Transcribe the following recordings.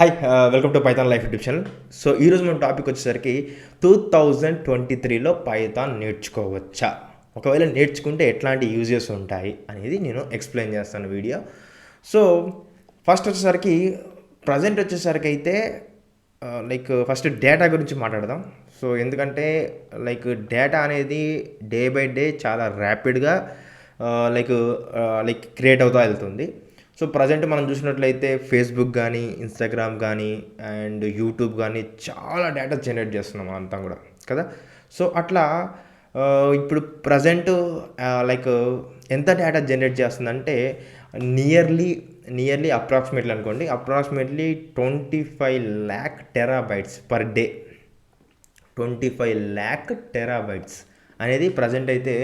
Hi welcome to Python life YouTube channel. So ఈరోజు మన topic వచ్చేసరికి 2023లో పైథాన్ నేర్చుకోవచ్చా, ఒకవేళ నేర్చుకుంటే ఎట్లాంటి యూజెస్ ఉంటాయి అనేది నేను ఎక్స్ప్లెయిన్ చేస్తాను వీడియో. సో ఫస్ట్ వచ్చేసరికి ప్రజెంట్ వచ్చేసరికి అయితే ఫస్ట్ డేటా గురించి మాట్లాడదాం. సో ఎందుకంటే డేటా అనేది డే బై డే చాలా ర్యాపిడ్గా క్రియేట్ అవుతూ వెళ్తుంది. సో ప్రజెంట్ మనం చూసినట్లయితే ఫేస్బుక్ కానీ, ఇన్స్టాగ్రామ్ కానీ అండ్ యూట్యూబ్ కానీ చాలా డేటా జనరేట్ చేస్తున్నాం అంతా కూడా కదా. సో అట్లా ఇప్పుడు ప్రజెంట్ ఎంత డేటా జనరేట్ చేస్తుందంటే nearly approximately 25 lakh terabytes per day. 25 lakh terabytes అనేది ప్రజెంట్ అయితే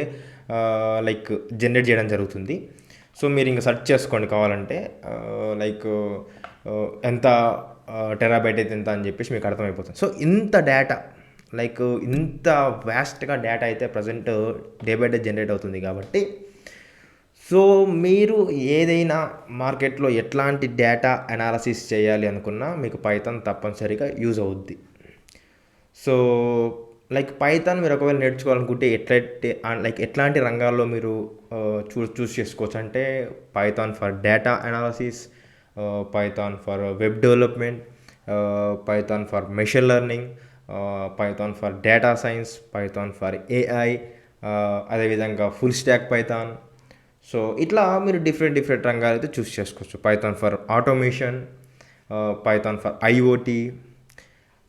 జనరేట్ చేయడం జరుగుతుంది. సో మీరు ఇంకా సెర్చ్ చేసుకోండి కావాలంటే ఎంత టెరాబైట్ అయితే ఎంత అని చెప్పేసి మీకు అర్థమైపోతుంది. సో ఇంత డేటా ఇంత వ్యాస్ట్గా డేటా అయితే present day by day generate అవుతుంది కాబట్టి సో మీరు ఏదైనా మార్కెట్లో ఎట్లాంటి డేటా అనాలసిస్ చేయాలి అనుకున్నా మీకు పైథాన్ తప్పనిసరిగా యూజ్ అవుద్ది. సో పైథాన్ మీరు ఒకవేళ నేర్చుకోవాలనుకుంటే ఎట్లాంటి రంగాల్లో మీరు చూస్ చేసుకోవచ్చు అంటే Python for data analysis, Python for web development, Python for machine learning, Python for data science, Python for AI, అదేవిధంగా ఫుల్ స్టాక్ పైథాన్. సో ఇట్లా మీరు డిఫరెంట్ రంగాలు అయితే చూస్ చేసుకోవచ్చు. Python for automation, Python for IoT,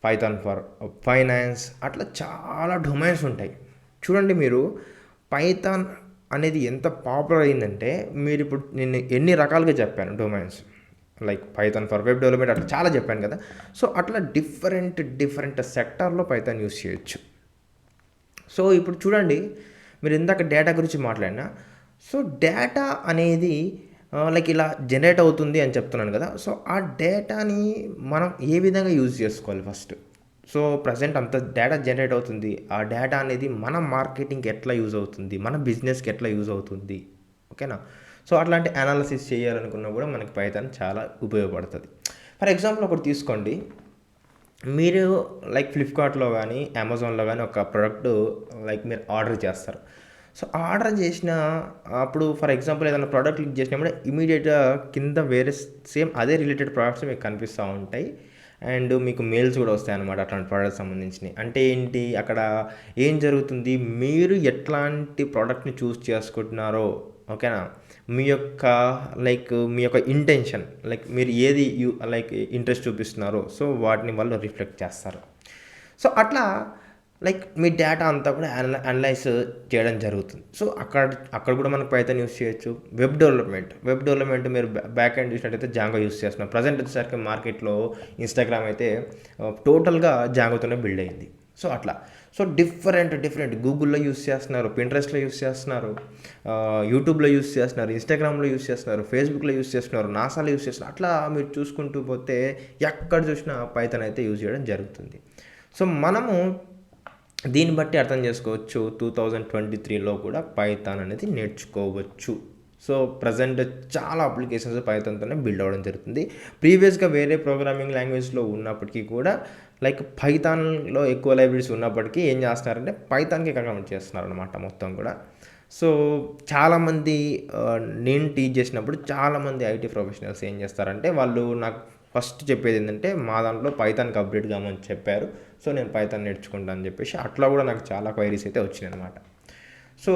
Python for finance, అట్లా చాలా domains ఉంటాయి. చూడండి మీరు పైథాన్ అనేది ఎంత పాపులర్ అయిందంటే మీరు ఇప్పుడు నేను ఎన్ని రకాలుగా చెప్పాను domains, Python for web development అట్లా చాలా చెప్పాను కదా. సో అట్లా డిఫరెంట్ సెక్టార్లో పైథాన్ యూస్ చేయొచ్చు. సో ఇప్పుడు చూడండి మీరు ఇందాక డేటా గురించి మాట్లాడినా, సో డేటా అనేది ఇలా జనరేట్ అవుతుంది అని చెప్తున్నాను కదా. సో ఆ డేటాని మనం ఏ విధంగా యూజ్ చేసుకోవాలి ఫస్ట్. సో ప్రజెంట్ అంత డేటా జనరేట్ అవుతుంది, ఆ డేటా అనేది మన మార్కెటింగ్కి ఎట్లా యూజ్ అవుతుంది, మన బిజినెస్కి ఎట్లా యూజ్ అవుతుంది, ఓకేనా. సో అట్లాంటి అనాలిసిస్ చేయాలనుకున్నా కూడా మనకి పైథాన్ చాలా ఉపయోగపడుతుంది. ఫర్ ఎగ్జాంపుల్ ఒకటి తీసుకోండి, మీరు ఫ్లిప్కార్ట్లో కానీ అమెజాన్లో కానీ ఒక ప్రోడక్ట్ మీరు ఆర్డర్ చేస్తారు. సో ఆర్డర్ చేసిన అప్పుడు ఫర్ ఎగ్జాంపుల్ ఏదైనా ప్రోడక్ట్ క్లిక్ చేసినప్పుడు ఇమీడియట్గా కింద వేరే సేమ్ అదే రిలేటెడ్ ప్రోడక్ట్స్ మీకు కనిపిస్తూ ఉంటాయి అండ్ మీకు మెయిల్స్ కూడా వస్తాయి అన్నమాట అట్లాంటి ప్రోడక్ట్స్ సంబంధించినవి. అంటే ఏంటి, అక్కడ ఏం జరుగుతుంది, మీరు ఎట్లాంటి ప్రోడక్ట్ని చూస్ చేసుకుంటున్నారో, ఓకేనా, మీ యొక్క ఇంటెన్షన్ మీరు ఏది ఇంట్రెస్ట్ చూపిస్తున్నారో సో వాటిని వాళ్ళు రిఫ్లెక్ట్ చేస్తారు. సో అట్లా మీ డేటా అంతా కూడా అనలైజ్ చేయడం జరుగుతుంది. సో అక్కడ కూడా మనకు పైథాన్ యూస్ చేయొచ్చు. వెబ్ డెవలప్మెంట్ మీరు బ్యాక్ ఎండ్ చూసినట్టయితే జాంగో యూస్ చేస్తున్నాం. ప్రజెంట్ వచ్చేసరికి మార్కెట్లో ఇన్స్టాగ్రామ్ అయితే టోటల్గా జాంగోతోనే బిల్డ్ అయింది. సో అట్లా డిఫరెంట్ గూగుల్లో యూస్ చేస్తున్నారు, పింట్రెస్ట్లో యూస్ చేస్తున్నారు, యూట్యూబ్లో యూస్ చేస్తున్నారు, ఇన్స్టాగ్రామ్లో యూస్ చేస్తున్నారు, ఫేస్బుక్లో యూస్ చేస్తున్నారు, నాసాలో యూస్ చేస్తున్నారు. అట్లా మీరు చూసుకుంటూ పోతే ఎక్కడ చూసినా పైథాన్ అయితే యూజ్ చేయడం జరుగుతుంది. సో మనము దీన్ని బట్టి అర్థం చేసుకోవచ్చు 2023లో కూడా పైథాన్ అనేది నేర్చుకోవచ్చు. సో ప్రజెంట్ చాలా అప్లికేషన్స్ పైథాన్తోనే బిల్డ్ అవ్వడం జరుగుతుంది. ప్రీవియస్గా వేరే ప్రోగ్రామింగ్ లాంగ్వేజ్లో ఉన్నప్పటికీ కూడా పైథాన్లో ఎక్కువ లైబ్రరీస్ ఉన్నప్పటికీ ఏం చేస్తున్నారంటే పైథాన్కి కన్వర్ట్ చేస్తున్నారు అనమాట మొత్తం కూడా. సో చాలామంది నేను టీచ్ చేసినప్పుడు చాలామంది ఐటీ ప్రొఫెషనల్స్ ఏం చేస్తారంటే వాళ్ళు నాకు ఫస్ట్ చెప్పేది ఏంటంటే మా దాంట్లో పైథాన్కి అప్డేట్ కామని చెప్పారు, సో నేను పైథాన్ నేర్చుకుంటాను అని చెప్పేసి అట్లా కూడా నాకు చాలా క్వైరీస్ అయితే వచ్చినాయి అనమాట. సో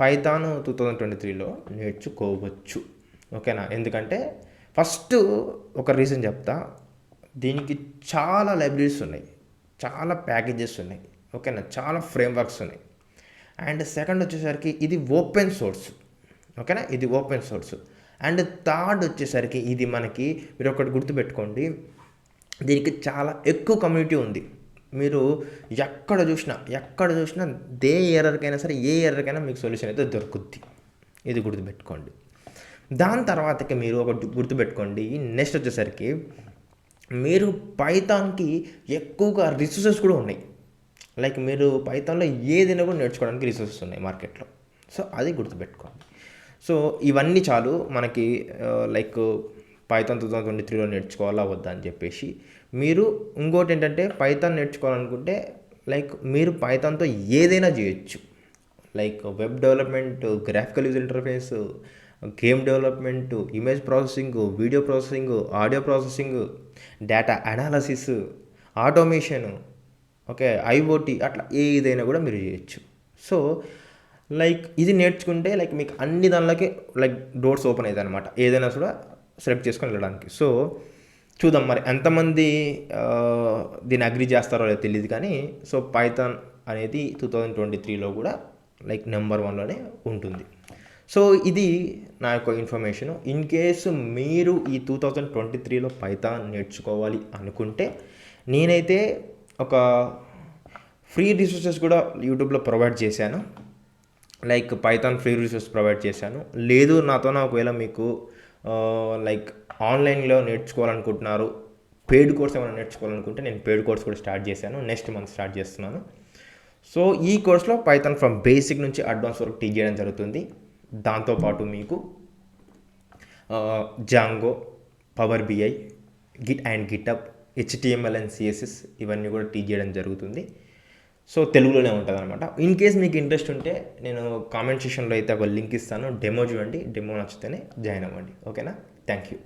పైథాన్ 2023లో నేర్చుకోవచ్చు, ఓకేనా. ఎందుకంటే ఫస్ట్ ఒక రీజన్ చెప్తా, దీనికి చాలా లైబ్రరీస్ ఉన్నాయి, చాలా ప్యాకేజెస్ ఉన్నాయి, ఓకేనా, చాలా ఫ్రేమ్వర్క్స్ ఉన్నాయి. అండ్ సెకండ్ వచ్చేసరికి ఇది ఓపెన్ సోర్స్, ఓకేనా, ఇది ఓపెన్ సోర్స్. అండ్ థర్డ్ వచ్చేసరికి ఇది మనకి మీరు ఒకటి గుర్తుపెట్టుకోండి, దీనికి చాలా ఎక్కువ కమ్యూనిటీ ఉంది. మీరు ఎక్కడ చూసినా ఏ ఎర్రర్కైనా మీకు సొల్యూషన్ అయితే దొరుకుద్ది, ఇది గుర్తుపెట్టుకోండి. దాని తర్వాతకి మీరు ఒకటి గుర్తుపెట్టుకోండి, నెక్స్ట్ వచ్చేసరికి మీరు పైథాన్కి ఎక్కువగా రిసోర్సెస్ కూడా ఉన్నాయి. మీరు పైథాన్లో ఏదైనా కూడా నేర్చుకోవడానికి రిసోర్సెస్ ఉన్నాయి మార్కెట్లో. సో అది గుర్తుపెట్టుకోండి. సో ఇవన్నీ చాలు మనకి పైథాన్ 2023లో నేర్చుకోవాలా వద్దా అని చెప్పేసి. మీరు ఇంకోటి ఏంటంటే పైథాన్ నేర్చుకోవాలనుకుంటే లైక్ మీరు పైథాన్తో ఏదైనా చేయొచ్చు. Like web development, graphical user interface, game development, image processing, video processing, audio processing, data analysis, automation, okay, IoT, అట్లా ఏదైనా కూడా మీరు చేయొచ్చు. సో లైక్ ఇది నేర్చుకుంటే లైక్ మీకు అన్ని దానిలోకి లైక్ డోర్స్ ఓపెన్ అవుతాయి అనమాట, ఏదైనా కూడా సెలెక్ట్ చేసుకొని వెళ్ళడానికి. సో చూద్దాం మరి ఎంతమంది దీన్ని అగ్రి చేస్తారో లేదో తెలియదు కానీ సో పైథాన్ అనేది 2023లో కూడా లైక్ నెంబర్ 1లోనే ఉంటుంది. సో ఇది నా యొక్క ఇన్ఫర్మేషను. ఇన్ కేసు మీరు ఈ 2023లో పైథాన్ నేర్చుకోవాలి అనుకుంటే నేనైతే ఒక ఫ్రీ రిసోర్సెస్ కూడా యూట్యూబ్లో ప్రొవైడ్ చేశాను. Like Python free resource provide చేశాను. లేదు నాతోనే ఒకవేళ మీకు లైక్ ఆన్లైన్లో నేర్చుకోవాలనుకుంటున్నారు, పెయిడ్ కోర్స్ ఏమైనా నేర్చుకోవాలనుకుంటే నేను పెయిడ్ కోర్స్ కూడా స్టార్ట్ చేశాను. నెక్స్ట్ మంత్ స్టార్ట్ చేస్తున్నాను. సో ఈ కోర్స్లో పైథాన్ ఫ్రమ్ బేసిక్ నుంచి అడ్వాన్స్ వరకు టీచ్ చేయడం జరుగుతుంది. దాంతోపాటు మీకు Django, power BI, git and GitHub, HTML and CSS ఇవన్నీ కూడా టీచ్ చేయడం జరుగుతుంది. సో తెలుగులోనే ఉంటుంది అనమాట. ఇన్ కేస్ మీకు ఇంట్రెస్ట్ ఉంటే నేను కామెంట్ సెక్షన్లో అయితే ఒక లింక్ ఇస్తాను, డెమో చూడండి. డెమో నచ్చితేనే జాయిన్ అవ్వండి. ఓకేనా? Thank you.